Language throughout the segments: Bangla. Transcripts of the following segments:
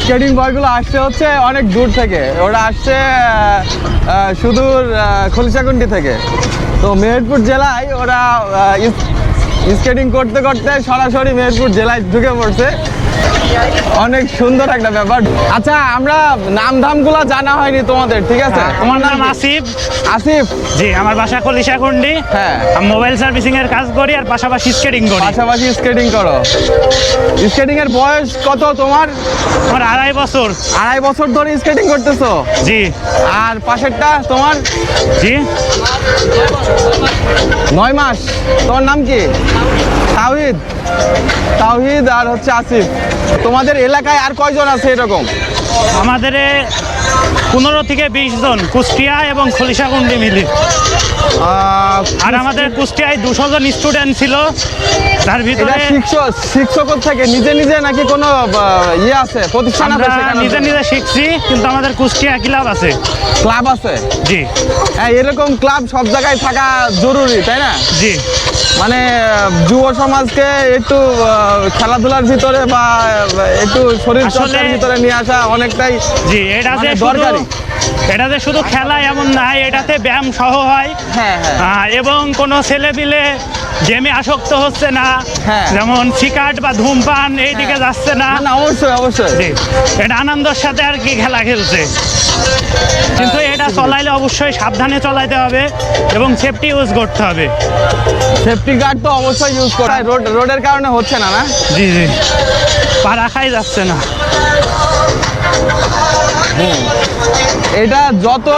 স্কেটিং বয়গুলো আসছে হচ্ছে অনেক দূর থেকে, ওরা আসছে সুদূর খলিশাকুন্ডি থেকে। তো মেহেরপুর জেলায় ওরা স্কেটিং করতে করতে সরাসরি মেহেরপুর জেলায় ঢুকে পড়ছে। অনেক সুন্দর একটা ব্যাপার। আচ্ছা, আমরা নাম ধামগুলো জানা হয়নি তোমাদের, ঠিক আছে? তোমার নাম আসিফ? আসিফ, জি। আমার বাসা খলিশাকুন্ডি। হ্যাঁ, আমি মোবাইল সার্ভিসিং এর কাজ করি আর পাশাপাশি স্কেটিং করি। পাশাপাশি স্কেটিং করো। স্কেটিং এর বয়স কত তোমার? আমার 2.5 বছর। 2.5 বছর ধরে স্কেটিং করতেছো? জি। আর পাশেরটা তোমার? জি, 9 মাস। তোমার নাম কি? তাওহিদ। তাওহিদ আর হচ্ছে আসিফ। তোমাদের এলাকায় আর কয়জন আছে এরকম? আমাদের 15 থেকে 20 জন, কুষ্টিয়া এবং খলিশাকুন্ডি মিলে। আর আমাদের কুষ্টিয়ায় 200 জন স্টুডেন্ট ছিল। তার ভিতরে শিক্ষক থেকে নিজে নিজে নাকি কোনো ইয়ে আছে, প্রতিষ্ঠান আছে? নিজে নিজে শিখছি, কিন্তু আমাদের কুষ্টিয়া ক্লাব আছে। ক্লাব আছে? জি। হ্যাঁ, এরকম ক্লাব সব জায়গায় থাকা জরুরি, তাই না? জি। মানে যুব সমাজকে একটু খেলাধুলার ভিতরে বা একটু শরীর চর্চার ভিতরে নিয়ে আসা অনেকটাই জি। এটা যে দরকারি। এটা যে শুধু খেলা এমন নাই, এটাতে ব্যায়াম সহ হয়। হ্যাঁ, হ্যাঁ। এবং কোনো ছেলেপিলে গেমে আসক্ত হচ্ছে না, হ্যাঁ। যেমন সিগারেট বা ধূমপান এই দিকে যাচ্ছে না। অবশ্যই অবশ্যই। জি। এটা আনন্দের সাথে আর কি খেলা খেলছে, কিন্তু এটা চলাইলে অবশ্যই সাবধানে চলাইতে হবে এবং সেফটি ইউজ করতে হবে। সেফটি গার্ড তো অবশ্যই ইউজ করা। রোডের কারণে হচ্ছে না? না, জি জি, পা রাখাই যাচ্ছে না। এটা যত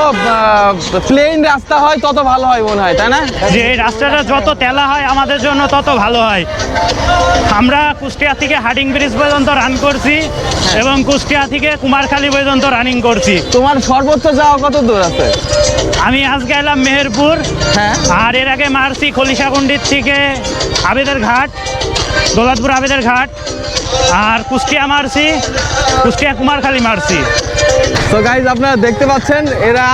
প্লেন রাস্তা হয় তত ভালো হয় মনে হয়, তাই না? যে এই রাস্তাটা যত তেলা হয় আমাদের জন্য তত ভালো হয়। আমরা কুষ্টিয়া থেকে হাডিং ব্রিজ পর্যন্ত রান করছি এবং কুষ্টিয়া থেকে কুমারখালী পর্যন্ত রানিং করছি। তোমার সর্বোচ্চ যাওয়া কত দূর আছে? আমি আজকে এলাম মেহেরপুর। হ্যাঁ। আর এর আগে মারছি খলিশাকুন্ডির থেকে আবেদের ঘাট, দৌলতপুর আবেদের ঘাট, আর কুষ্টিয়া মারছি, কুষ্টিয়া কুমারখালী মারছি। তো গাইজ, আপনারা দেখতে পাচ্ছেন এরা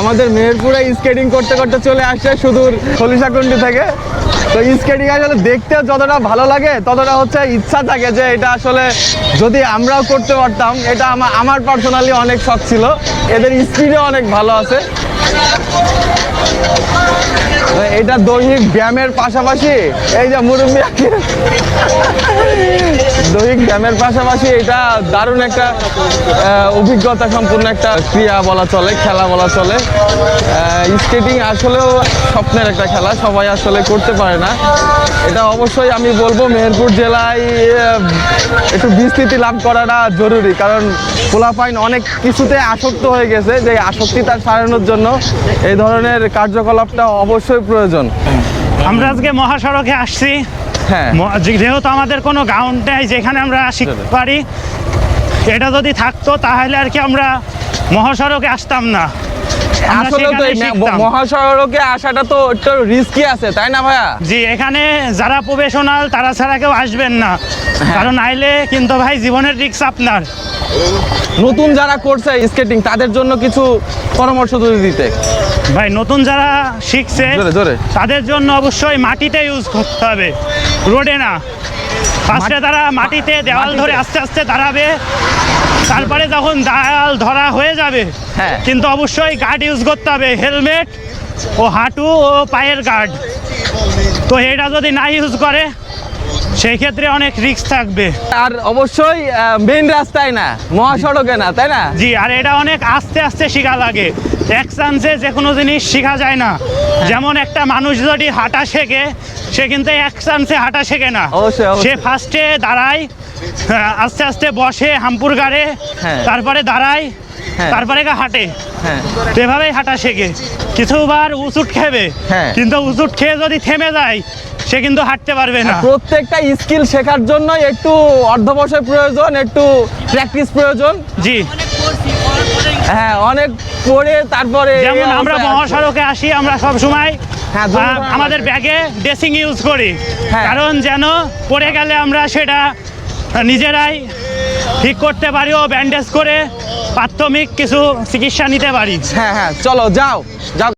আমাদের মেহেরপুরে স্কেটিং করতে করতে চলে আসছে সুদূর খলিশাকুন্ডি থেকে। তো স্কেটিং আসলে দেখতে যতটা ভালো লাগে ততটা হচ্ছে ইচ্ছা থাকে যে এটা আসলে যদি আমরাও করতে পারতাম। এটা আমার পার্সোনালি অনেক শখ ছিল। এদের স্পিডও অনেক ভালো আছে। এটা দৈহিক ব্যায়ামের পাশাপাশি এই যে মুরব্বী, দৈহিক ব্যায়ামের পাশাপাশি এটা দারুণ একটা অভিজ্ঞতা সম্পূর্ণ একটা ক্রিয়া বলা চলে, খেলা বলা চলে। স্কেটিং আসলেও স্বপ্নের একটা খেলা, সবাই আসলে করতে পারে না। এটা অবশ্যই আমি বলবো মেহেরপুর জেলায় একটু বিস্তৃতি লাভ করাটা জরুরি, কারণ পোলাপাইন অনেক কিছুতে আসক্ত হয়ে গেছে। যে আসক্তি তার সারানোর জন্য এই ধরনের কার্যকলাপটা অবশ্যই প্রয়োজন। আমরা আজকে মহাসড়কে আসছি। হ্যাঁ, যেহেতু আমাদের কোনো গ্রাউন্ড নেই যেখানে আমরা শিখতে পারি, এটা যদি থাকতো তাহলে আর কি আমরা মহাসড়কে আসতাম না। আসলে তো মহাসড়কে আসাটা তো একটু রিস্কি আছে, তাই না ভাইয়া? জি। এখানে যারা প্রফেশনাল তারা ছাড়া কেউ আসবেন না, কারণ আইলে কিন্তু ভাই জীবনের রিস্ক আপনার। নতুন যারা করছে স্কেটিং তাদের জন্য কিছু পরামর্শ যদি দিতে। ভাই, নতুন যারা শিখছে তাদের জন্য অবশ্যই মাটিতে ইউজ করতে হবে, রোডে না। ফার্স্টে তারা মাটিতে দেওয়াল ধরে আস্তে আস্তে দাঁড়াবে, তারপরে যখন দেওয়াল ধরা হয়ে যাবে, হ্যাঁ, কিন্তু অবশ্যই গার্ড ইউজ করতে হবে, হেলমেট ও হাঁটু ও পায়ের গার্ড। তো এটা যদি না ইউজ করে সেই ক্ষেত্রে অনেক রিস্ক থাকবে। আর অবশ্যই মেইন রাস্তায় না, মহাসড়কে না, তাই না? জি। আর এটা অনেক আস্তে আস্তে শেখা লাগে, এক চান্সে যে কোনো জিনিস শেখা যায় না। যেমন একটা মানুষ যদি হাঁটা শেখে, সে কিন্তু এক চান্সে হাঁটা শেখে না। সে ফার্স্টে দাঁড়ায়, আস্তে আস্তে বসে হাম্পুর গাড়ে, তারপরে দাঁড়ায়, তারপরে হাঁটে। এভাবেই হাঁটা শেখে। কিছুবার উঁচুট খেবে, কিন্তু উঁচুট খেয়ে যদি থেমে যায় সে কিন্তু হাঁটতে পারবে না। প্রত্যেকটা স্কিল শেখার জন্য একটু অর্ধবসায় প্রয়োজন, একটু প্র্যাকটিস প্রয়োজন। জি। হ্যাঁ, অনেক পরে তারপরে যেমন আমরা মহাসড়কে আসি, আমরা সব সময় আমাদের ব্যাগে ড্রেসিং ইউজ করি, কারণ যেন পড়ে গেলে আমরা সেটা নিজেরাই ঠিক করতে পারি ও ব্যান্ডেজ করে প্রাথমিক কিছু চিকিৎসা নিতে পারি। হ্যাঁ হ্যাঁ, চলো যাও যাও।